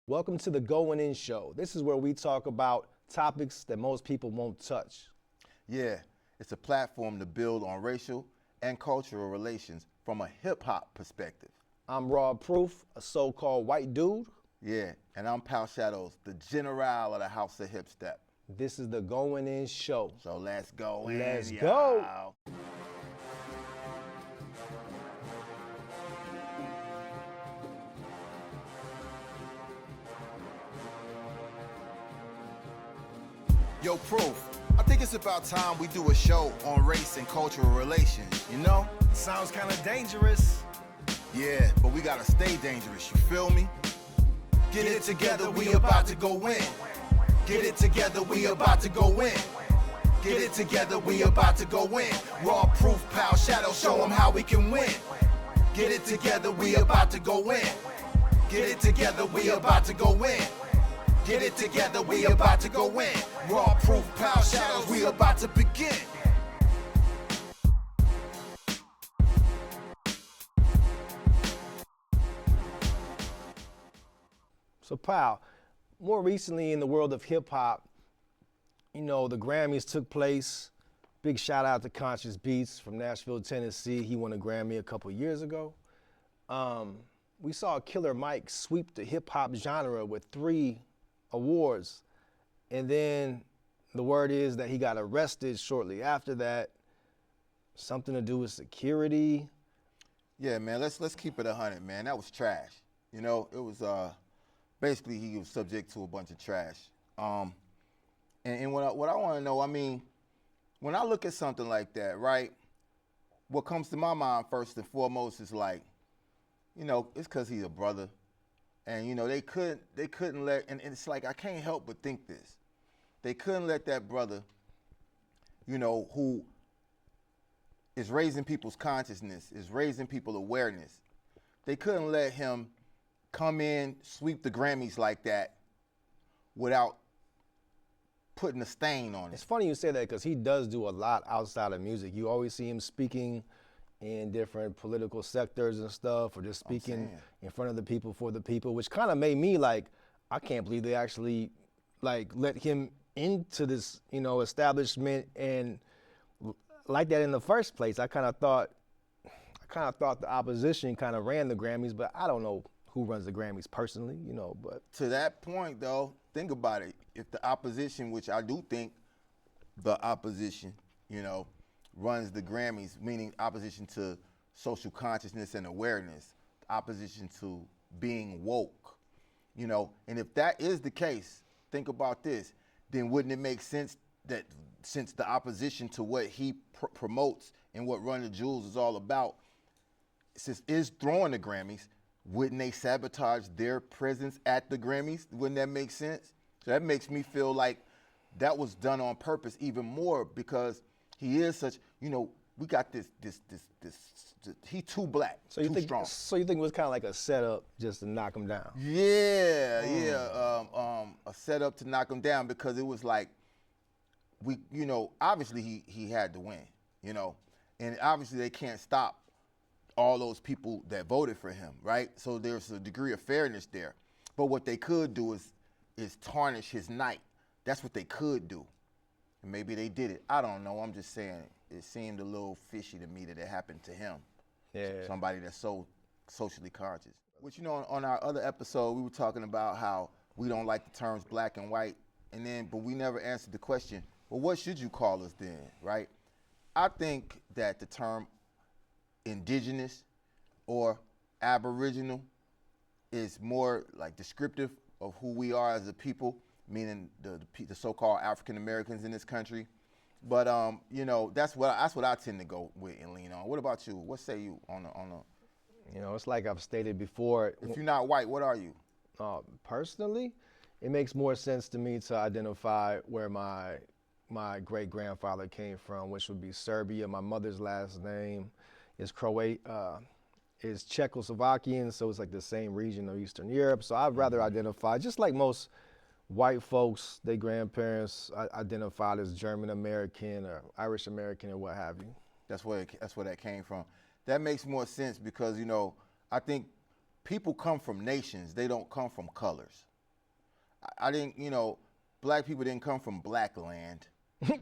Welcome to the Going In Show. This is where we talk about topics that most people won't touch. Yeah, it's a platform to build on racial and cultural relations from a hip-hop perspective. I'm Raw Proof, a so-called white dude. Yeah, and I'm Pal Shadows, the general of the House of Hip Step. This is the Going In Show. So let's go Let's in, go. y'all. Yo, Proof, I think it's about time we do a show on race and cultural relations, you know? Sounds kind of dangerous. Yeah, but we gotta stay dangerous, you feel me? Get it together, we about to go in. Get it together, we about to go in. Get it together, we about to go in. Raw Proof, Pal Shadow, show them how we can win. Get it together, we about to go in. Get it together, we about to go in. Get it together, we about to go in. Raw Proof, Pal Shadows, we about to begin. So, Pal, more recently in the world of hip-hop, the Grammys took place. Big shout out to Conscious Beats from Nashville, Tennessee. He won a Grammy a couple years ago. We saw Killer Mike sweep the hip-hop genre with 3 awards. And then the word is that he got arrested shortly after that. Something to do with security. Yeah, man, let's keep it 100, man. That was trash. It was basically he was subject to a bunch of trash. And what I want to know, when I look at something like that, right, what comes to my mind first and foremost is like, it's because he's a brother. And, they couldn't let, and it's like I can't help but think this. They couldn't let that brother, who is raising people's consciousness, is raising people's awareness, they couldn't let him come in, sweep the Grammys like that without putting a stain on it. It's funny you say that because he does do a lot outside of music. You always see him speaking in different political sectors and stuff, or just speaking in front of the people for the people, which kind of made me like, I can't believe they actually let him into this, establishment and like that in the first place. I kind of thought the opposition kind of ran the Grammys, but I don't know who runs the Grammys personally, but. To that point though, think about it. If the opposition, which I do think the opposition, runs the Grammys, meaning opposition to social consciousness and awareness, opposition to being woke, and if that is the case, think about this, then wouldn't it make sense that since the opposition to what he promotes and what Run the Jewels is all about is throwing the Grammys, wouldn't they sabotage their presence at the Grammys? Wouldn't that make sense? So that makes me feel like that was done on purpose even more because he is such, we got this, he too black, so you too think, strong. So you think it was kind of like a setup just to knock him down? Yeah, a setup to knock him down because it was like, obviously he had to win, and obviously they can't stop all those people that voted for him, right? So there's a degree of fairness there. But what they could do is tarnish his night. That's what they could do. And maybe they did it. I don't know. I'm just saying it seemed a little fishy to me that it happened to him. Yeah. Somebody that's so socially conscious. Which, on our other episode, we were talking about how we don't like the terms black and white, but we never answered the question, well, what should you call us then, right? I think that the term indigenous or aboriginal is more like descriptive of who we are as a people, meaning the so-called African Americans in this country. But that's what I tend to go with and lean on. What about you? What say you on the? It's like I've stated before. If you're not white, what are you? Personally, it makes more sense to me to identify where my great grandfather came from, which would be Serbia. My mother's last name is is Czechoslovakian, so it's like the same region of Eastern Europe. So I'd rather identify, just like most white folks, their grandparents identified as German American or Irish American or what have you. That's where that came from. That makes more sense because I think people come from nations, they don't come from colors. I didn't, black people didn't come from black land.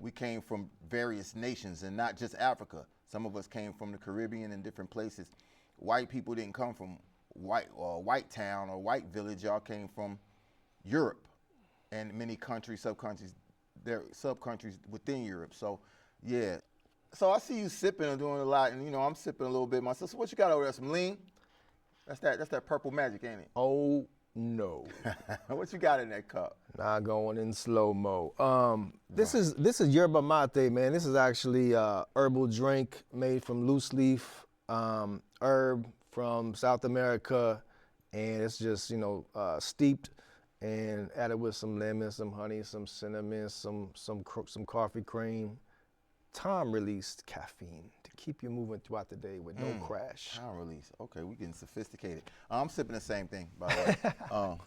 We came from various nations and not just Africa. Some of us came from the Caribbean and different places. White people didn't come from white town or white village. Y'all came from Europe and many countries, sub-countries, there sub-countries within Europe. So, yeah. So I see you sipping and doing a lot, and I'm sipping a little bit myself. So what you got over there? Some lean? That's that purple magic, ain't it? Oh no. What you got in that cup? Not going in slow-mo. This is yerba mate, man. This is actually a herbal drink made from loose leaf herb from South America, and it's just steeped and added with some lemon, some honey, some cinnamon, some coffee cream. Time-released caffeine to keep you moving throughout the day with no crash. Time release. Okay, we getting sophisticated. I'm sipping the same thing, by the way.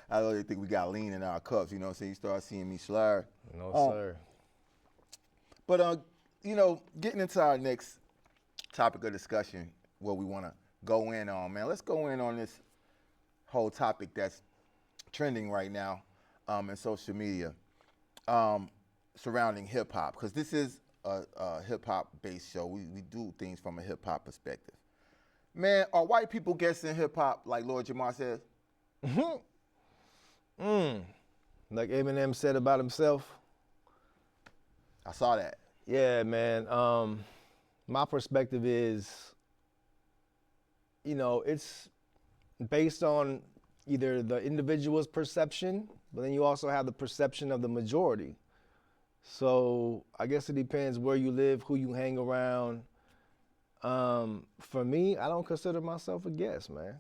I don't think we got lean in our cups. You start seeing me slur. No, sir. But getting into our next topic of discussion, what we want to go in on, man. Let's go in on this whole topic that's trending right now in social media. Surrounding hip hop, because this is a hip hop based show. We do things from a hip hop perspective. Man, are white people guessing hip hop like Lord Jamar says? Like Eminem said about himself. I saw that. Yeah, man. My perspective is, it's based on either the individual's perception, but then you also have the perception of the majority. So I guess it depends where you live, who you hang around. For me, I don't consider myself a guest, man.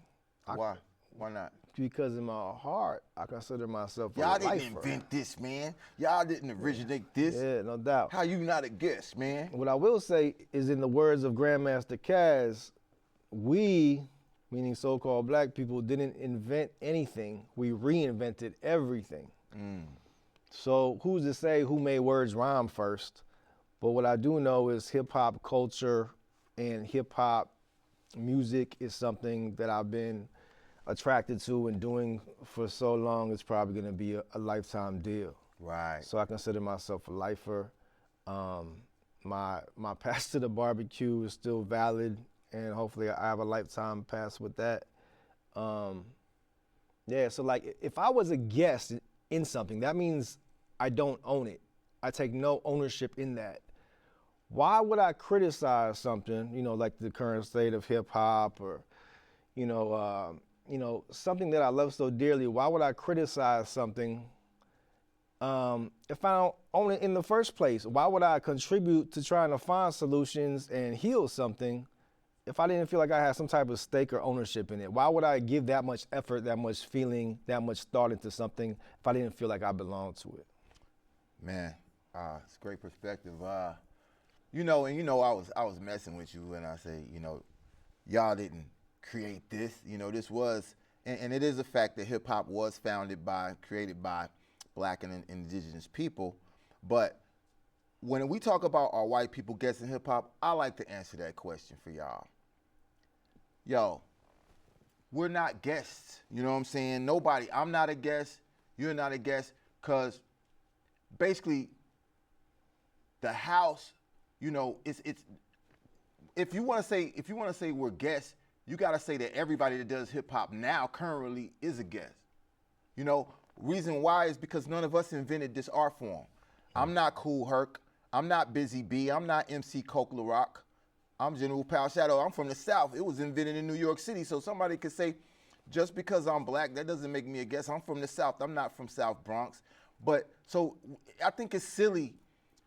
Why? Why not? Because in my heart, I consider myself a Y'all lifer. didn't invent this, man. Y'all didn't originate this. Yeah, no doubt. How you not a guest, man? What I will say is, in the words of Grandmaster Caz, we, meaning so-called black people, didn't invent anything. We reinvented everything. So who's to say who made words rhyme first? But what I do know is hip-hop culture and hip-hop music is something that I've been attracted to and doing for so long. It's probably going to be a lifetime deal. Right. So I consider myself a lifer. My pass to the barbecue is still valid, and hopefully I have a lifetime pass with that. Yeah, so like if I was a guest in something, that means I don't own it. I take no ownership in that. Why would I criticize something, like the current state of hip hop or, something that I love so dearly? Why would I criticize something if I don't own it in the first place? Why would I contribute to trying to find solutions and heal something if I didn't feel like I had some type of stake or ownership in it? Why would I give that much effort, that much feeling, that much thought into something if I didn't feel like I belonged to it? Man, it's a great perspective. I was messing with you when I say, y'all didn't create this. This was, and it is a fact that hip hop was created by black and indigenous people. But when we talk about are white people guessing hip hop, I like to answer that question for y'all. Yo, we're not guests. You know what I'm saying? Nobody, I'm not a guest, you're not a guest, because basically the house, it's if you want to say we're guests, you got to say that everybody that does hip hop now currently is a guest. Reason why is because none of us invented this art form. I'm not Cool Herc. I'm not Busy B. I'm not MC Coke LaRock. I'm General Pal Shadow. I'm from the South. It was invented in New York City. So somebody could say, just because I'm black, that doesn't make me a guest. I'm from the South. I'm not from South Bronx. But so I think it's silly,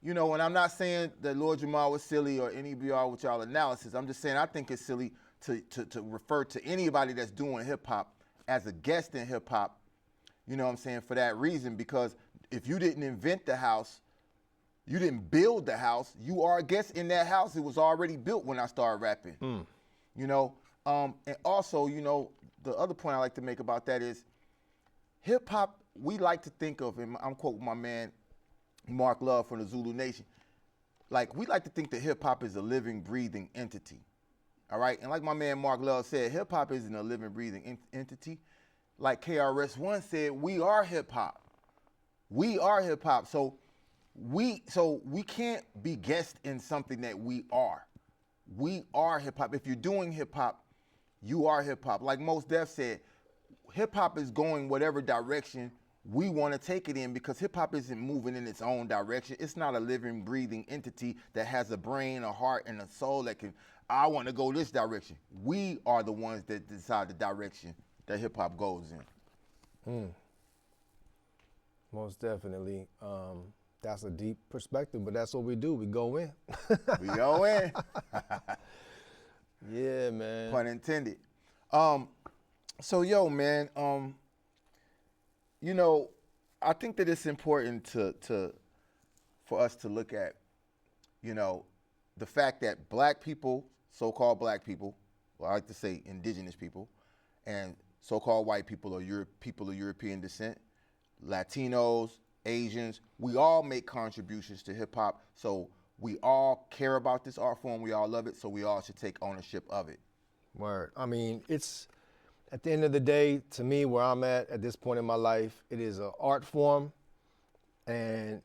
and I'm not saying that Lord Jamar was silly or any of y'all with y'all analysis. I'm just saying I think it's silly to refer to anybody that's doing hip hop as a guest in hip hop, for that reason, because if you didn't invent the house, you didn't build the house, you are a guest in that house. It was already built when I started rapping. And also, the other point I like to make about that is hip hop, we like to think of, and I'm quoting my man Mark Love from the Zulu Nation, like we like to think that hip hop is a living, breathing entity. All right? And like my man Mark Love said, hip hop isn't a living, breathing entity. like KRS-One said, we are hip hop. We are hip hop. So we can't be guessed in something that we are. We are hip hop. If you're doing hip hop, you are hip hop. Like Mos Def said, hip hop is going whatever direction we want to take it in, because hip hop isn't moving in its own direction. It's not a living, breathing entity that has a brain, a heart, and a soul that can, I want to go this direction. We are the ones that decide the direction that hip hop goes in. Most definitely. That's a deep perspective, but that's what we do. We go in. We go in. Yeah, man. Pun intended. So yo, man, you know, I think that it's important for us to look at, you know, the fact that black people, so-called black people, well, I like to say indigenous people, and so-called white people or people of European descent, Latinos, Asians, we all make contributions to hip hop. So we all care about this art form. We all love it. So we all should take ownership of it. Word. I mean, it's, at the end of the day, to me, where I'm at this point in my life, it is an art form, and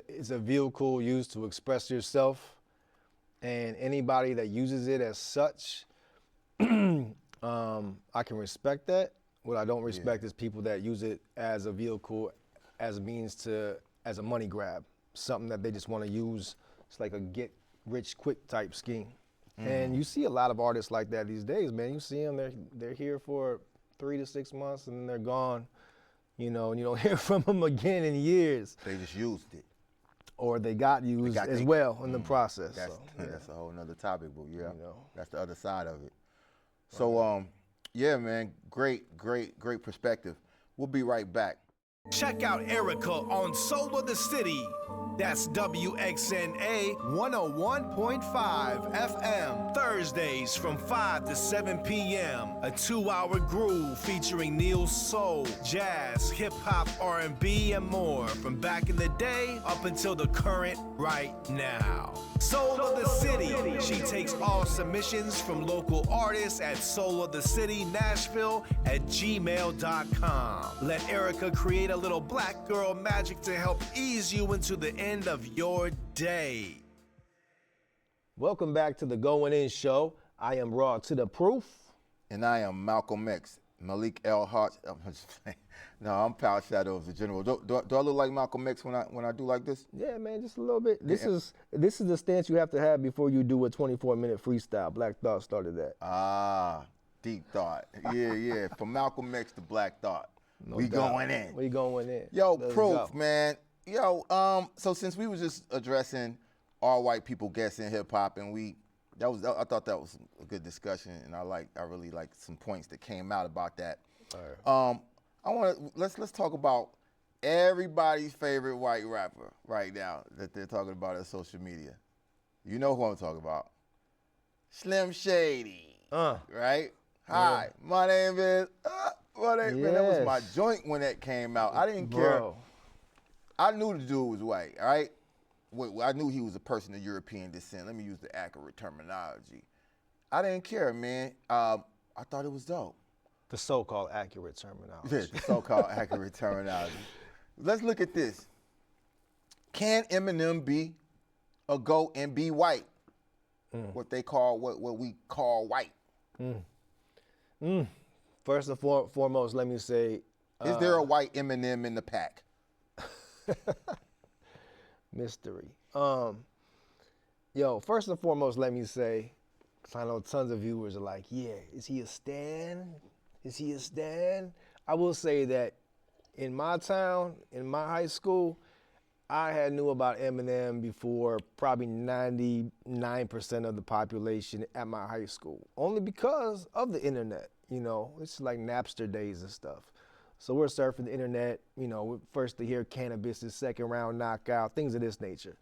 it's a vehicle used to express yourself. And anybody that uses it as such, I can respect that. What I don't respect is people that use it as a vehicle, as a means to, as a money grab, something that they just want to use. It's like a get rich quick type scheme. And you see a lot of artists like that these days, man. You see them, they're here for 3 to 6 months and then they're gone, you know, and you don't hear from them again in years. They just used it. Or they got used as well in the process. That's a whole nother topic, but yeah, You know. that's the other side of it. So, yeah, man, great perspective. We'll be right back. Check out Erica on Soul of the City. That's WXNA 101.5 FM. Thursdays from 5 to 7 p.m. A 2-hour groove featuring Neil soul, jazz, hip-hop, R&B, and more from back in the day up until the current right now. Soul of the City. She takes all submissions from local artists at soulofthecitynashville@gmail.com. Let Erica create a little black girl magic to help ease you into the end of your day. Welcome back to the Going In Show. I am Raw to the Proof. And I am Malcolm X, Malik L. Hart. I'm just playing. No, I'm Power Shadow of the General. Do I look like Malcolm X when I do like this? Yeah, man, just a little bit. This is the stance you have to have before you do a 24-minute freestyle. Black Thought started that. Ah, deep thought. Yeah. From Malcolm X to Black Thought. No We doubt. going in. We going in. Yo, Let's Proof, go. man. Yo, so since we was just addressing all white people guessing hip hop, and I thought that was a good discussion, and I really liked some points that came out about that. All right. Let's talk about everybody's favorite white rapper right now that they're talking about on social media. You know who I'm talking about. Slim Shady. Right? Hi, my name is man, that was my joint when that came out. I didn't care. Bro. I knew the dude was white, all right? I knew he was a person of European descent. Let me use the accurate terminology. I didn't care, man. I thought it was dope. The so-called accurate terminology. Yeah, the so-called accurate terminology. Let's look at this. Can Eminem be a GOAT and be white? What we call white. First and foremost, let me say, Is there a white Eminem in the pack? mystery. First and foremost, let me say, because I know tons of viewers are like, yeah, is he a stan? Is he a stan? I will say that in my town, in my high school, I had knew about Eminem before probably 99% of the population at my high school, only because of the internet. You know, it's like Napster days and stuff. So we're surfing the internet, you know, we're first to hear Cannabis's second round knockout, things of this nature.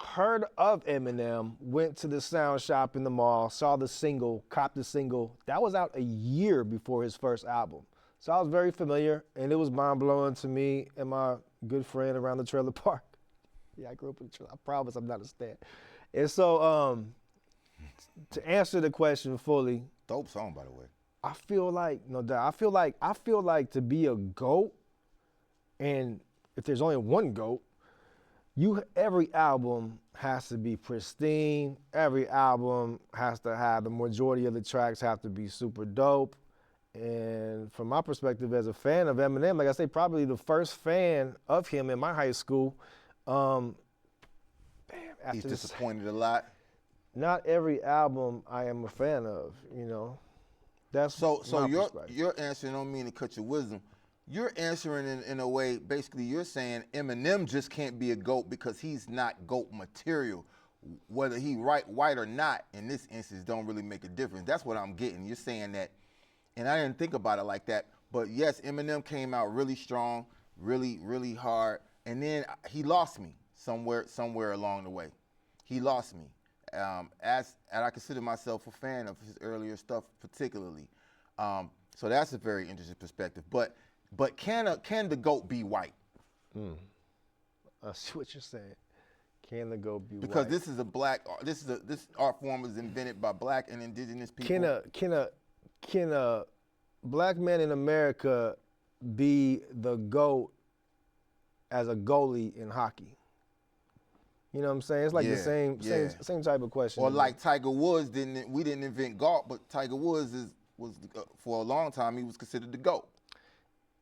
Heard of Eminem, went to the sound shop in the mall, saw the single, copped the single. That was out a year before his first album. So I was very familiar, and it was mind-blowing to me and my good friend around the trailer park. Yeah, I grew up in the trailer. I promise I'm not a stan. And so to answer the question fully. Dope song, by the way. I feel like no doubt. I feel like to be a GOAT, and if there's only one GOAT, every album has to be pristine. Every album has to have the majority of the tracks have to be super dope. And from my perspective as a fan of Eminem, like I say, probably the first fan of him in my high school. He's disappointed a lot. Not every album I am a fan of, you know. That's So my perspective. your answer, I don't mean to cut your wisdom. You're answering in a way, basically you're saying Eminem just can't be a GOAT because he's not GOAT material. Whether he white or not, in this instance, don't really make a difference. That's what I'm getting. You're saying that, and I didn't think about it like that, but yes, Eminem came out really strong, really, really hard, and then he lost me somewhere along the way. He lost me. And I consider myself a fan of his earlier stuff particularly. So that's a very interesting perspective. But can the GOAT be white? I see what you're saying. Can the GOAT be Because white? this art form was invented by black and indigenous people. Can a black man in America be the GOAT as a goalie in hockey? You know what I'm saying? It's like the same type of question. Or like Tiger Woods we didn't invent golf, but Tiger Woods was for a long time he was considered the GOAT.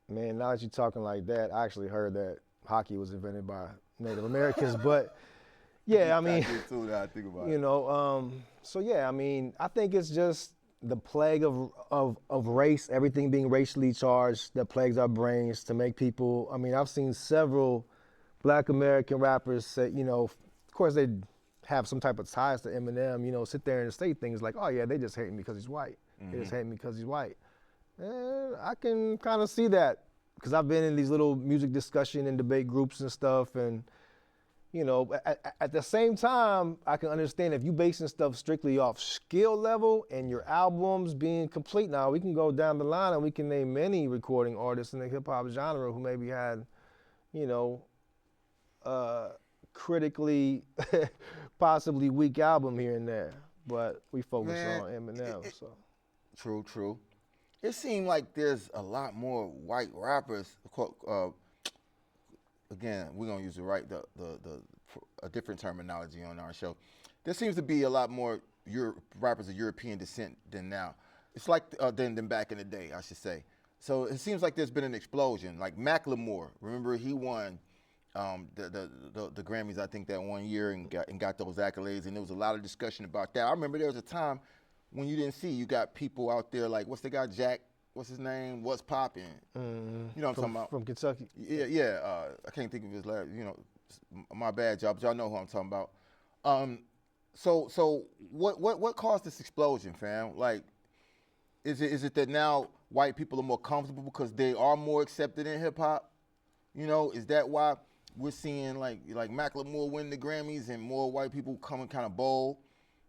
Man, now that you're talking like that, I actually heard that hockey was invented by Native Americans, but yeah, I mean, I did too, now I think about you it. know, so yeah, I mean, I think it's just the plague of race, everything being racially charged that plagues our brains to make people, I mean, I've seen several black American rappers say, you know, of course they have some type of ties to Eminem, you know, sit there and say things like, oh yeah, they just hate me because he's white. They just hate me because he's white. And I can kind of see that because I've been in these little music discussion and debate groups and stuff, and you know, at the same time, I can understand if you basing stuff strictly off skill level and your albums being complete. Now we can go down the line and we can name many recording artists in the hip hop genre who maybe had, you know, critically possibly weak album here and there, but we focus on Eminem. So True. It seemed like there's a lot more white rappers. Again, we're gonna use a different terminology on our show. There seems to be a lot more rappers of European descent than now. It's like than back in the day, I should say. So it seems like there's been an explosion. Like Macklemore, remember he won the Grammys, I think, that one year and got those accolades, and there was a lot of discussion about that. I remember there was a time when you didn't see, you got people out there like, what's the guy, Jack, what's his name, what's popping? You know what I'm talking about? From Kentucky. Yeah, I can't think of his last, you know, my bad, y'all, but y'all know who I'm talking about. So what caused this explosion, fam? Like, is it that now white people are more comfortable because they are more accepted in hip hop? You know, is that why we're seeing like Macklemore win the Grammys and more white people coming kind of bold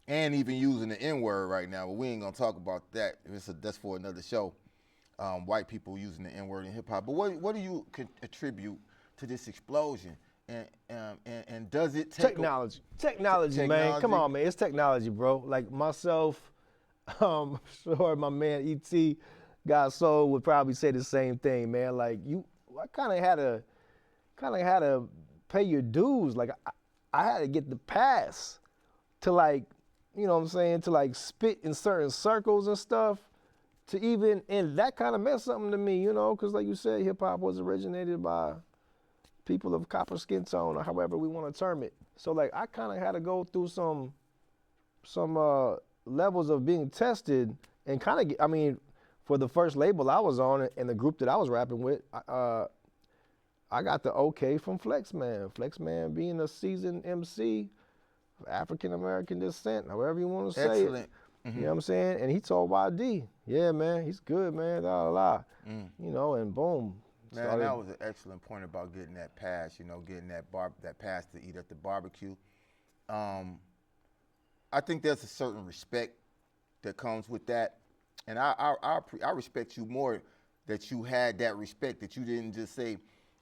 and even using the N-word right now? But we ain't gonna talk about that. That's for another show. White people using the N-word in hip hop. But what do you attribute to this explosion? And does it take technology, man? Come on, man. It's technology, bro. Like myself, sure, my man E.T. Got Soul would probably say the same thing, man. Like I kind of had to pay your dues. Like I had to get the pass to, like, you know what I'm saying, to like spit in certain circles and stuff, to even, and that kind of meant something to me, you know, because like you said, hip hop was originated by people of copper skin tone, or however we want to term it. So like I kind of had to go through some levels of being tested and kind of, I mean, for the first label I was on and the group that I was rapping with, I got the okay from Flex Man. Flex Man being a seasoned MC of African American descent, however you want to say Excellent. it. You know what I'm saying? And he told YD, yeah, man, he's good, man, you know, and boom. Man, that was an excellent point about getting that pass, you know, getting that pass to eat at the barbecue. I think there's a certain respect that comes with that. And I respect you more that you had that respect, that you didn't just say,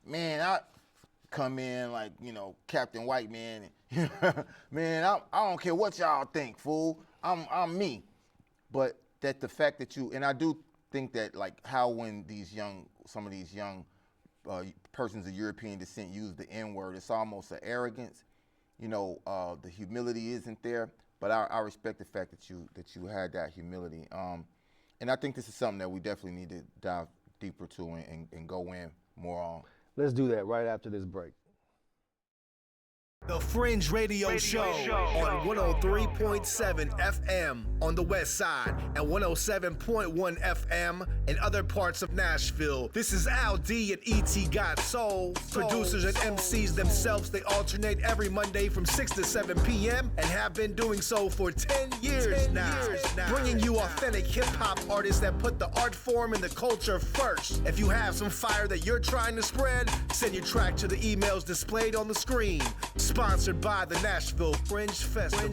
man, I come in like, you know, Captain White Man. And, man, I don't care what y'all think, fool. I'm me. But that the fact that you, and I do think that like how when some of these young persons of European descent use the N-word, it's almost an arrogance. The humility isn't there, but I respect the fact that you had that humility. And I think this is something that we definitely need to dive deeper to and go in more on. Let's do that right after this break. The Fringe Radio Show on 103.7 FM on the west side and 107.1 FM in other parts of Nashville. This is Al D and E.T. Got Soul. Producers and MCs themselves, they alternate every Monday from 6 to 7 p.m. and have been doing so for 10 years now. Bringing you authentic hip-hop artists that put the art form and the culture first. If you have some fire that you're trying to spread, send your track to the emails displayed on the screen. Sponsored by the Nashville Fringe Festival.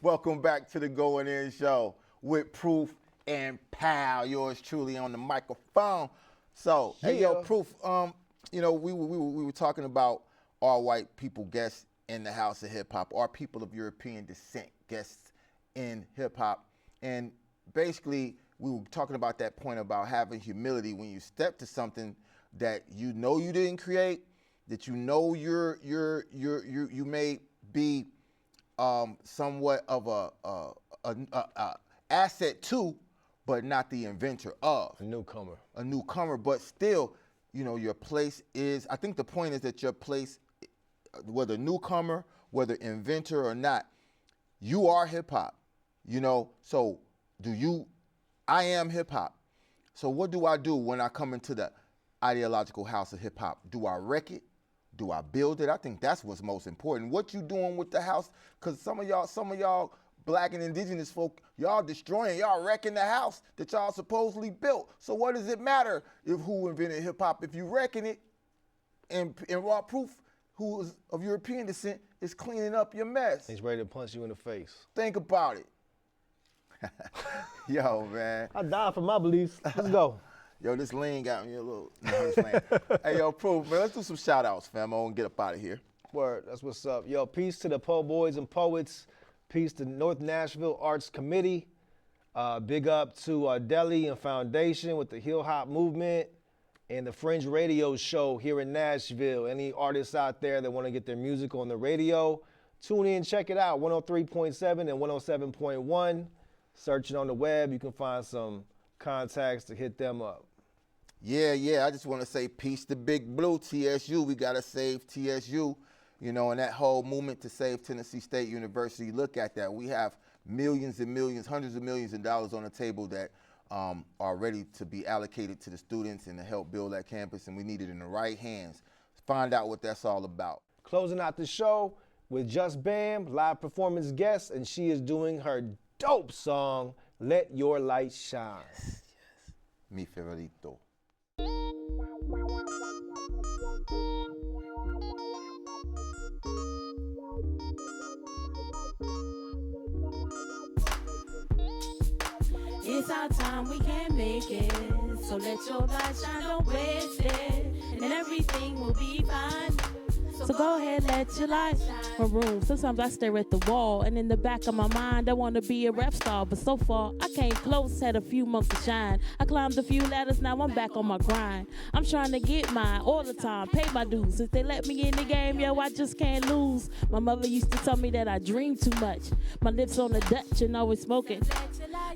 Welcome back to the Going In Show with Proof and Pal. Yours truly on the microphone. So, hey, yo, Proof. We were talking about our white people guests in the House of Hip Hop, our people of European descent guests in hip hop, and basically, we were talking about that point about having humility when you step to something that you know you didn't create, that you know you may be somewhat of a asset to, but not the inventor of. A newcomer. A newcomer, but still, your place is. I think the point is that your place, whether newcomer, whether inventor or not, you are hip hop. So I am hip hop. So what do I do when I come into the ideological house of hip hop? Do I wreck it? Do I build it? I think that's what's most important. What you doing with the house? Because some of y'all black and indigenous folk, y'all destroying, y'all wrecking the house that y'all supposedly built. So what does it matter if who invented hip hop? If you wrecking it, and Raw Proof, who is of European descent, is cleaning up your mess. He's ready to punch you in the face. Think about it. Yo, man. I died for my beliefs. Let's go. Yo, this lean got me a little. Hey, yo, Proof, man, let's do some shout outs, fam. I want to get up out of here. Word, that's what's up. Yo, peace to the Po' Boys and Poets. Peace to North Nashville Arts Committee. Big up to Deli and Foundation with the Hip Hop movement and the Fringe Radio Show here in Nashville. Any artists out there that want to get their music on the radio, tune in, check it out. 103.7 and 107.1. Searching on the web, you can find some contacts to hit them up. Yeah. I just want to say peace to Big Blue, TSU. We got to save TSU, and that whole movement to save Tennessee State University. Look at that. We have millions and millions, hundreds of millions of dollars on the table that are ready to be allocated to the students and to help build that campus, and we need it in the right hands. Find out what that's all about. Closing out the show with JusBam, live performance guest, and she is doing her dope song, Let Your Light Shine. Yes. Mi favorito. It's our time, we can't make it. So let your light shine, don't waste it. And everything will be fine. So go ahead, let your light shine. My room, sometimes I stare at the wall, and in the back of my mind, I want to be a rap star. But so far, I came close, had a few months to shine. I climbed a few ladders, now I'm back on my grind. I'm trying to get mine all the time, pay my dues. Since they let me in the game, yo, I just can't lose. My mother used to tell me that I dream too much. My lips on the Dutch and always smoking.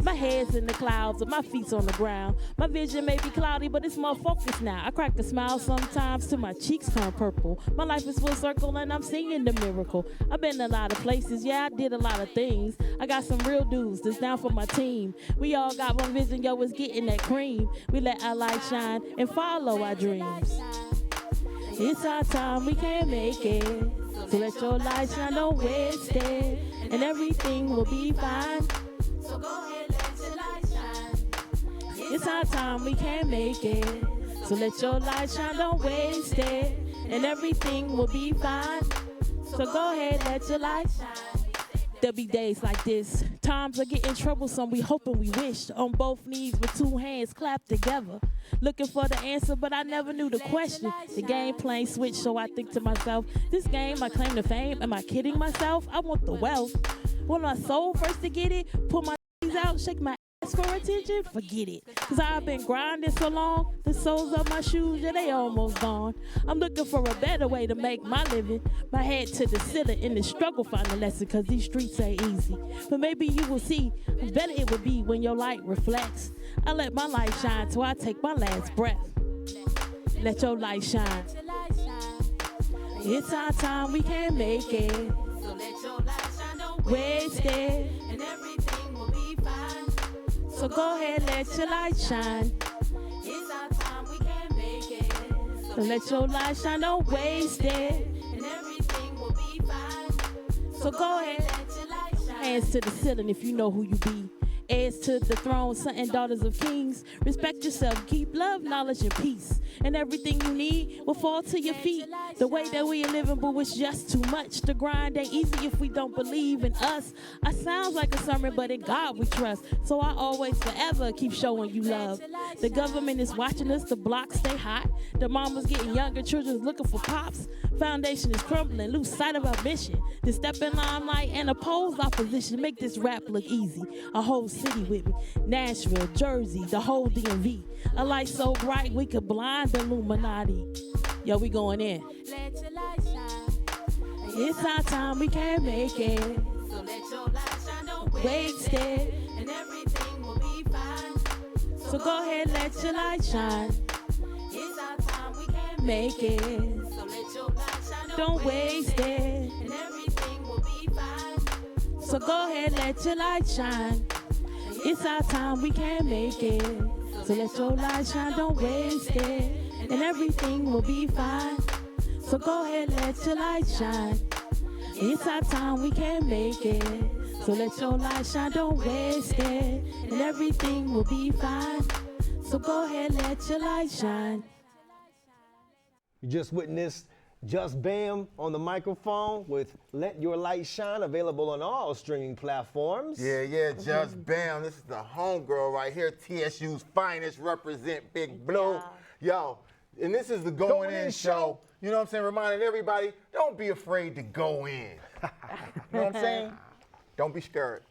My head's in the clouds and my feet's on the ground. My vision may be cloudy, but it's more focused now. I crack a smile sometimes till my cheeks turn purple. My life is full circle and I'm seeing the miracle. I've been a lot of places, yeah, I did a lot of things. I got some real dudes that's down for my team. We all got one vision, yo, it's getting that cream. We let our light shine and follow our dreams. It's our time, we can't make it. So let your light shine, don't waste it. And everything will be fine. So go ahead, let your light shine. It's our time, we can't make it. So let your light shine, don't waste it. And everything will be fine. So go ahead, let your light shine. There'll be days like this. Times are getting troublesome, we hoping we wish. On both knees with two hands clapped together. looking for the answer, but I never knew the question. The game playing switch, so I think to myself, this game, I claim the fame. Am I kidding myself? I want the wealth. When I sold first to get it, pull my out, shake my ass for attention, forget it. Cause I've been grinding so long, the soles of my shoes, yeah, they almost gone. I'm looking for a better way to make my living. My head to the ceiling, in the struggle find a lesson, cause these streets ain't easy. But maybe you will see how better it would be when your light reflects. I let my light shine till I take my last breath. Let your light shine. It's our time, we can't make it. So let your light shine, don't waste it. And everything will be fine. So go ahead, let your light shine. It's our time, we can't make it. So let your light shine, don't waste it. And everything will be fine. So go ahead, let your light shine. Hands to the ceiling if you know who you be. Heirs to the throne, sons and daughters of kings. Respect yourself, keep love, knowledge, and peace. And everything you need will fall to your feet. The way that we are living, but it's just too much. The grind ain't easy if we don't believe in us. I sounds like a sermon, but in God we trust. So I always, forever keep showing you love. The government is watching us, the blocks stay hot. The mama's getting younger, children's looking for pops. Foundation is crumbling, lose sight of our mission. To step in limelight and oppose opposition, make this rap look easy. A whole city with me, Nashville, Jersey, the whole DMV. A light so bright we could blind the Illuminati. Yo, we going in. Let your light shine. It's our time, we can't make it. So let your light shine, don't waste it. And everything will be fine. So go ahead, let your light shine. It's our time, we can't make it. So let your light shine, don't waste it. And everything will be fine. So go ahead, let your light shine. It's our time, we can't make it. So let your light shine, don't waste it. And everything will be fine. So go ahead, let your light shine. It's our time, we can't make it. So let your light shine, don't waste it. And everything will be fine. So go ahead, let your light shine. You just witnessed JusBam on the microphone with Let Your Light Shine, available on all streaming platforms. Yeah, JusBam. This is the homegirl right here. TSU's finest, represent Big Blue. Yo, and this is the Going In show. You know what I'm saying? Reminding everybody, don't be afraid to go in. You know what I'm saying? Don't be scared.